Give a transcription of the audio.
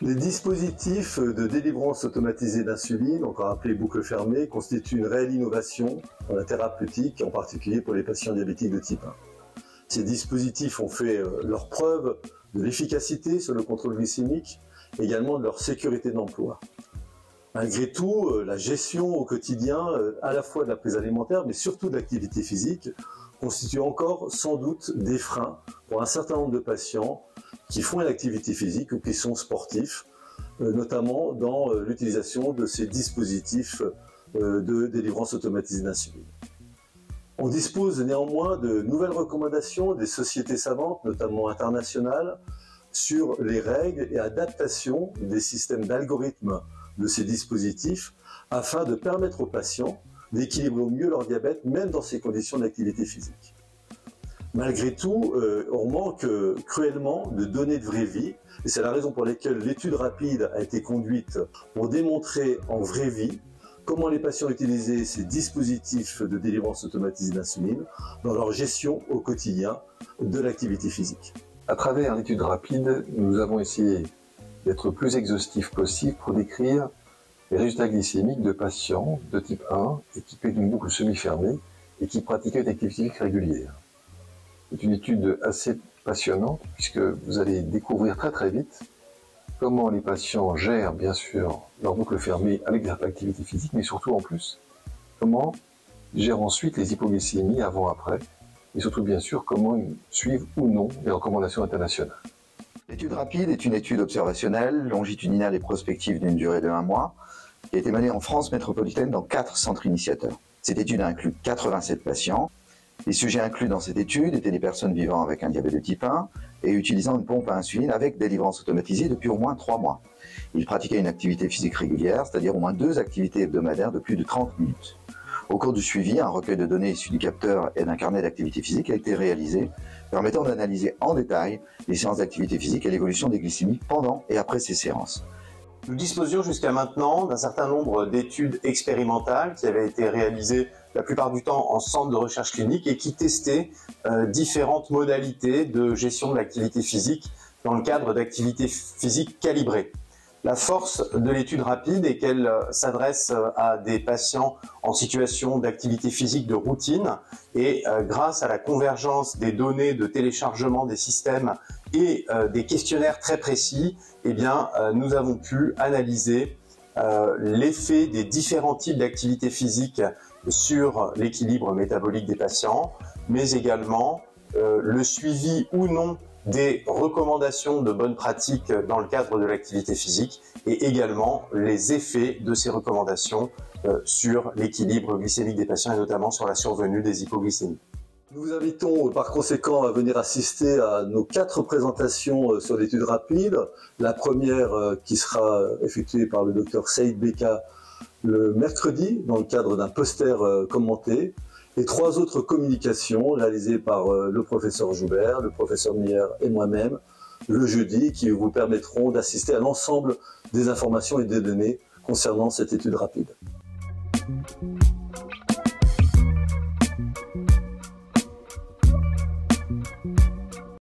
Les dispositifs de délivrance automatisée d'insuline, encore appelés boucles fermées, constituent une réelle innovation dans la thérapeutique, en particulier pour les patients diabétiques de type 1. Ces dispositifs ont fait leur preuve de l'efficacité sur le contrôle glycémique, également de leur sécurité d'emploi. Malgré tout, la gestion au quotidien, à la fois de la prise alimentaire, mais surtout de l'activité physique, constitue encore sans doute des freins pour un certain nombre de patients qui font une activité physique ou qui sont sportifs, notamment dans l'utilisation de ces dispositifs de délivrance automatisée d'insuline. On dispose néanmoins de nouvelles recommandations des sociétés savantes, notamment internationales, sur les règles et adaptations des systèmes d'algorithmes de ces dispositifs afin de permettre aux patients d'équilibrer au mieux leur diabète, même dans ces conditions d'activité physique. Malgré tout, on manque cruellement de données de vraie vie, et c'est la raison pour laquelle l'étude rapide a été conduite pour démontrer en vraie vie comment les patients utilisaient ces dispositifs de délivrance automatisée d'insuline dans leur gestion au quotidien de l'activité physique. À travers l'étude rapide, nous avons essayé d'être plus exhaustif possible pour décrire les résultats glycémiques de patients de type 1 équipés d'une boucle semi-fermée et qui pratiquaient une activité physique régulière. C'est une étude assez passionnante puisque vous allez découvrir très vite comment les patients gèrent bien sûr leur boucle fermée avec des activités physiques, mais surtout en plus, comment ils gèrent ensuite les hypoglycémies avant-après, et surtout bien sûr comment ils suivent ou non les recommandations internationales. L'étude rapide est une étude observationnelle, longitudinale et prospective d'une durée de 1 mois, qui a été menée en France métropolitaine dans 4 centres initiateurs. Cette étude a inclus 87 patients. Les sujets inclus dans cette étude étaient des personnes vivant avec un diabète de type 1 et utilisant une pompe à insuline avec délivrance automatisée depuis au moins 3 mois. Ils pratiquaient une activité physique régulière, c'est-à-dire au moins 2 activités hebdomadaires de plus de 30 minutes. Au cours du suivi, un recueil de données issues du capteur et d'un carnet d'activité physique a été réalisé, permettant d'analyser en détail les séances d'activité physique et l'évolution des glycémies pendant et après ces séances. Nous disposions jusqu'à maintenant d'un certain nombre d'études expérimentales qui avaient été réalisées la plupart du temps en centre de recherche clinique et qui testaient différentes modalités de gestion de l'activité physique dans le cadre d'activités physiques calibrées. La force de l'étude rapide est qu'elle s'adresse à des patients en situation d'activité physique de routine et grâce à la convergence des données de téléchargement des systèmes et des questionnaires très précis, eh bien, nous avons pu analyser l'effet des différents types d'activités physiques sur l'équilibre métabolique des patients, mais également le suivi ou non des recommandations de bonnes pratiques dans le cadre de l'activité physique et également les effets de ces recommandations sur l'équilibre glycémique des patients et notamment sur la survenue des hypoglycémies. Nous vous invitons par conséquent à venir assister à nos 4 présentations sur l'étude rapide. La première qui sera effectuée par le Dr Saïd Beka le mercredi dans le cadre d'un poster commenté. Et 3 autres communications réalisées par le professeur Joubert, le professeur Meyer et moi-même le jeudi qui vous permettront d'assister à l'ensemble des informations et des données concernant cette étude rapide.